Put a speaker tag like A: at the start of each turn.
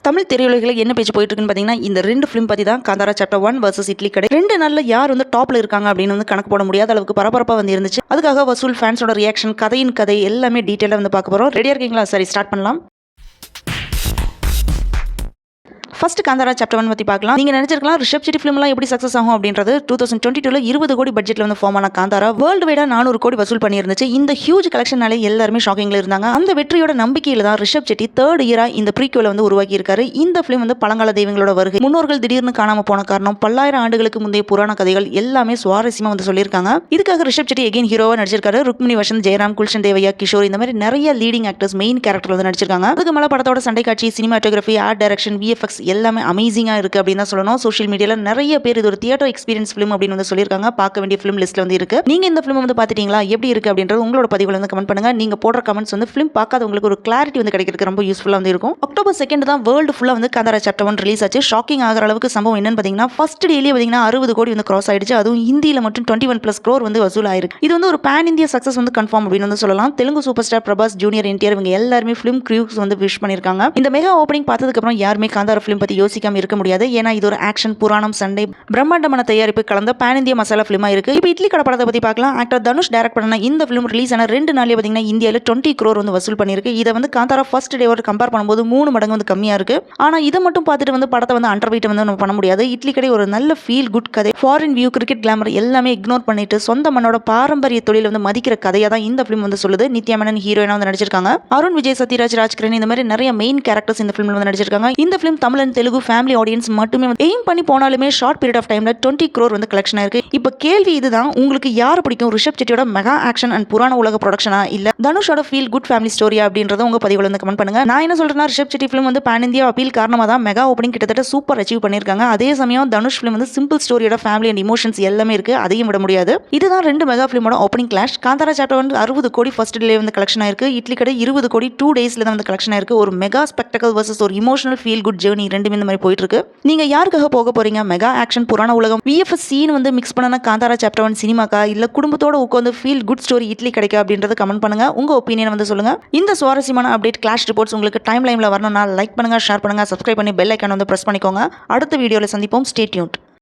A: தமிழ் திரையுலகில் என்ன பேச்சு போயிட்டு இருக்குன்னு பார்த்தீங்கன்னா இந்த ரெண்டு ஃபிலிம் பற்றி தான். காந்தாரா சாப்டர் 1 vs இட்லி கடை. ரெண்டு நாளில் யார் வந்து டாப்ல இருக்காங்க அப்படின்னு வந்து கணக்கு போட முடியாத அளவுக்கு பரபரப்பாக வந்து இருந்துச்சு. அதுக்காக வசூல் ஃபேன்ஸோட ரியாக்ஷன், கதையின் கதை எல்லாமே டீட்டெயிலாக வந்து பார்க்க போகிறோம். ரெடியாக இருக்கீங்களா? சரி, ஸ்டார்ட் பண்ணலாம். ஃபர்ஸ்ட் காந்தாரா சாப்டர் 1 பற்றி பார்க்கலாம். நீங்கள் நினைச்சிருக்கலாம் ரிஷப் செட்டி ஃபிலிம்லாம் எப்படி சக்ஸஸ் ஆகும் அப்படின்றது. 2022 20 கோடி பட்ஜெட்டில் வந்து ஃபார்ம் ஆன காந்தாரா வேர்ல்டு வைடாக 400 கோடி வசூல் பண்ணியிருந்துச்சு. இந்த ஹியூஜ் கலெக்ஷனாலே எல்லாருமே ஷாக்கிங்கில் இருந்தாங்க. அந்த வெற்றியோட நம்பிக்கையில் தான் ரிஷப் செட்டி தேர்ட் இயரா இந்த ப்ரீக்வலை வந்து உருவாக்கி இருக்காரு. இந்த ஃபிலிம் வந்து பழங்கால தெய்வங்களோட வருகை, முன்னோர்கள் திடீர்னு காணாம போன காரணம், பல்லாயிரம் ஆண்டுகளுக்கு முந்தைய புராண கதைகள் எல்லாமே சுவாரஸ்யமா வந்து சொல்லியிருக்காங்க. இதுக்காக ரிஷப் செட்டி எகைன் ஹீரோவா நடிச்சிருக்காரு. ருக்மிணி வசந்த், ஜெயராம், குல்ஷன் தேவையா, கிஷோர் இந்த மாதிரி நிறைய லீடிங் ஆக்டர்ஸ் மெயின் கேரக்டர் வந்து நடிச்சிருக்காங்க. அதுக்கு மேல படத்தோட சண்டை காட்சி, சினிமாட்டோகிராஃபி, ஆர்ட் டைரக்ஷன், விஎஃப்எக்ஸ் எல்லாமே அமேசிங்கா இருக்கு அப்படின்னு தான் சொல்லணும். சோஷியல் மீடியால நிறைய பேர் இது ஒரு தியேட்டர் எக்ஸ்பீரியன்ஸ் ஃபிலிம் அப்படின்னு வந்து சொல்லியிருக்காங்க. பார்க்க வேண்டிய ஃபிலிம் லிஸ்ட்ல வந்து இருக்கு. நீங்க இந்த ஃபிலிம் வந்து பாத்துட்டீங்களா, எப்படி இருக்கு அப்படின்றது உங்களோட பதிவுல வந்து கமெண்ட் பண்ணுங்க. நீங்க போடுற கமெண்ட்ஸ் வந்து ஃபிலிம் பார்க்காதவங்களுக்கு ஒரு கிளாரிட்டி வந்து கிடைக்கிறதுக்கு ரொம்ப யூஸ்ஃபுல்லா வந்து இருக்கும். அக்டோபர் 2 தான் வேர்ல்டு ஃபுல்லா வந்து காந்தாரா சாப்டர் 1 ரிலீஸ் ஆச்சு. ஷாக்கிங் ஆகிற அளவுக்கு சம்பவம் என்னன்னு பாத்தீங்கன்னா, ஃபர்ஸ்ட் டேலயே பாத்தீங்கன்னா 60 கோடி வந்து கிராஸ் ஆயிடுச்சு. அதுவும் ஹிந்தியில மட்டும் 21+ crore வந்து வசூல் ஆயிருக்கு. இது வந்து ஒரு பேன் இந்தியா சக்சஸ் வந்து கன்ஃபார்ம் அப்படின்னு வந்து சொல்லலாம். Telugu super star Prabhas, junior NTR இவங்க எல்லாருமே ஃபிலிம் கிரூஸ் வந்து விஷ் பண்ணிருக்காங்க. இந்த மெகா ஓப்பனிங் பார்த்ததுக்கு அப்புறம் யாருமே காந்தாரா ஃபிலிம் பத்தி யோசிக்காம இருக்க முடியாது. ஏன்னா இது ஒரு ஆக்ஷன், புராணம், சண்டை, பிரம்மாண்டமான தயாரிப்பு கலந்த பேன் இந்தியா மசாலா ஃபிலிமா இருக்கு. இப்போ இட்லி கடை படத்தை பத்தி பார்க்கலாம். ஆக்டர் தனுஷ் டைரக்ட் பண்ண இந்த ஃபிலிம் ரிலீஸ் ஆன 2 நாள்லயே பாத்தீங்கன்னா இந்தியால 20 crore வந்து வசூல் பண்ணிருக்கு. இதை வந்து காந்தாரா ஃபர்ஸ்ட் டேவோட கம்பேர் பண்ணும்போது 3 மடங்கு வந்து கம்மியா இருக்கு. ஆனா இதை மட்டும் பார்த்துட்டு வந்து படத்தை வந்து அண்டர் வெயிட் வந்து நம்ம பண்ண முடியாது. இட்லி கடை ஒரு நல்ல ஃபீல் குட் கதை, ஃபாரின் வியூ, கிரிக்கெட் கிளாமர் எல்லாமே இக்னோர் பண்ணிட்டு சொந்த மண்ணோட பாரம்பரிய தொழில் வந்து மதிக்கிற கதையா தான் இந்த ஃபிலிம் வந்து சொல்லுது. நித்யா மேனன் ஹீரோயினா வந்து நடிச்சிருக்காங்க. அருண் விஜய், சத்யராஜ், ராஜ்கிரண் இந்த மாதிரி நிறைய மெயின் கேரக்டர்ஸ் இந்த ஃபிலிம்ல வந்து நடிச்சிருக்காங்க. இந்த film Tamil and Telugu family audience மட்டுமே எய்ம் பண்ணி போனாலுமே ஷார்ட் பீரியட் ஆஃப் டைம்ல 20 crore வந்து கலெக்ஷன் ஆயிருக்கு. இப்போ கேள்வி இதுதான், உங்களுக்கு யார் பிடிக்கும்? ரிஷப் செட்டியோட மெகா ஆக்ஷன் அண்ட் புராண உலக ப்ரொடக்ஷனா, இல்ல தனுஷோட ஃபீல் குட் ஃபேமிலி ஸ்டோரியா அப்படின்றத உங்க பதிவுல வந்து கமெண்ட் பண்ணுங்க. நான் என்ன சொல்றேன்னா, ரிஷப் செட்டி ஃபிலிம் வந்து பேன் இந்தியா அப்பீல் காரணமா தான் மெகா ஓப்பனிங் கிட்டத்தட்ட சூப்பர் அச்சீவ் பண்ணிருக்காங்க. அதே சமயம் தனுஷ் ஃபிலிம் வந்து சிம்பிள் ஸ்டோரியோட ஃபேமிலி அண்ட் இமோஷன்ஸ் எல்லாமே இருக்கு, அதையும் விட முடியாது. இதுதான் ரெண்டு மெகா ஃபிலிமோட ஓப்பனிங் கிளாஷ். காந்தாரா சாப்டர் 1 60 கோடி ஃபர்ஸ்ட் டே வந்து கலெக்ஷன் ஆயிருக்கு. இட்லி கடை 20 கோடி 2 டேஸ்ல தான் வந்து கலெக்ஷன் ஆயிருக்கு. ஒரு மெகா ஸ்பெக்டக்கல் வர்சஸ் ஒரு இமோஷனல் ஃபீல் குட் ஜர்னி ரெண்டுமே இந்த மாதிரி போயிட்டு இருக்கு. நீங்க யாருக்காக போக போறீங்க? மெகா ஆக்ஷன், புராண உலகம், விஎஃப்எஸ் சீன் வந்து மிக்ஸ் பண்ணன காந்தாரா சாப்டர் 1 சினிமாக்கா, இல்ல குடும்பத்தோட உட்கார்ந்து ஃபீல் குட் ஸ்டோரி இட்லி கிடைக்கா அப்படின்றத கமெண்ட் பண்ணுங்க. உங்க ஒப்பீனியன் வந்து சொல்லுங்க. இந்த சுவாரஸ்யமான அப்டேட், கிளாஷ் ரிப்போர்ட்ஸ் உங்களுக்கு டைம் லைன்ல வரணும்னா லைக் பண்ணுங்க, ஷேர் பண்ணுங்க, சப்ஸ்கிரைப் பண்ணி பெல் ஐகான் வந்து பிரஸ் பண்ணிக்கோங்க. அடுத்த வீடியோல சந்திப்போம். Stay tuned.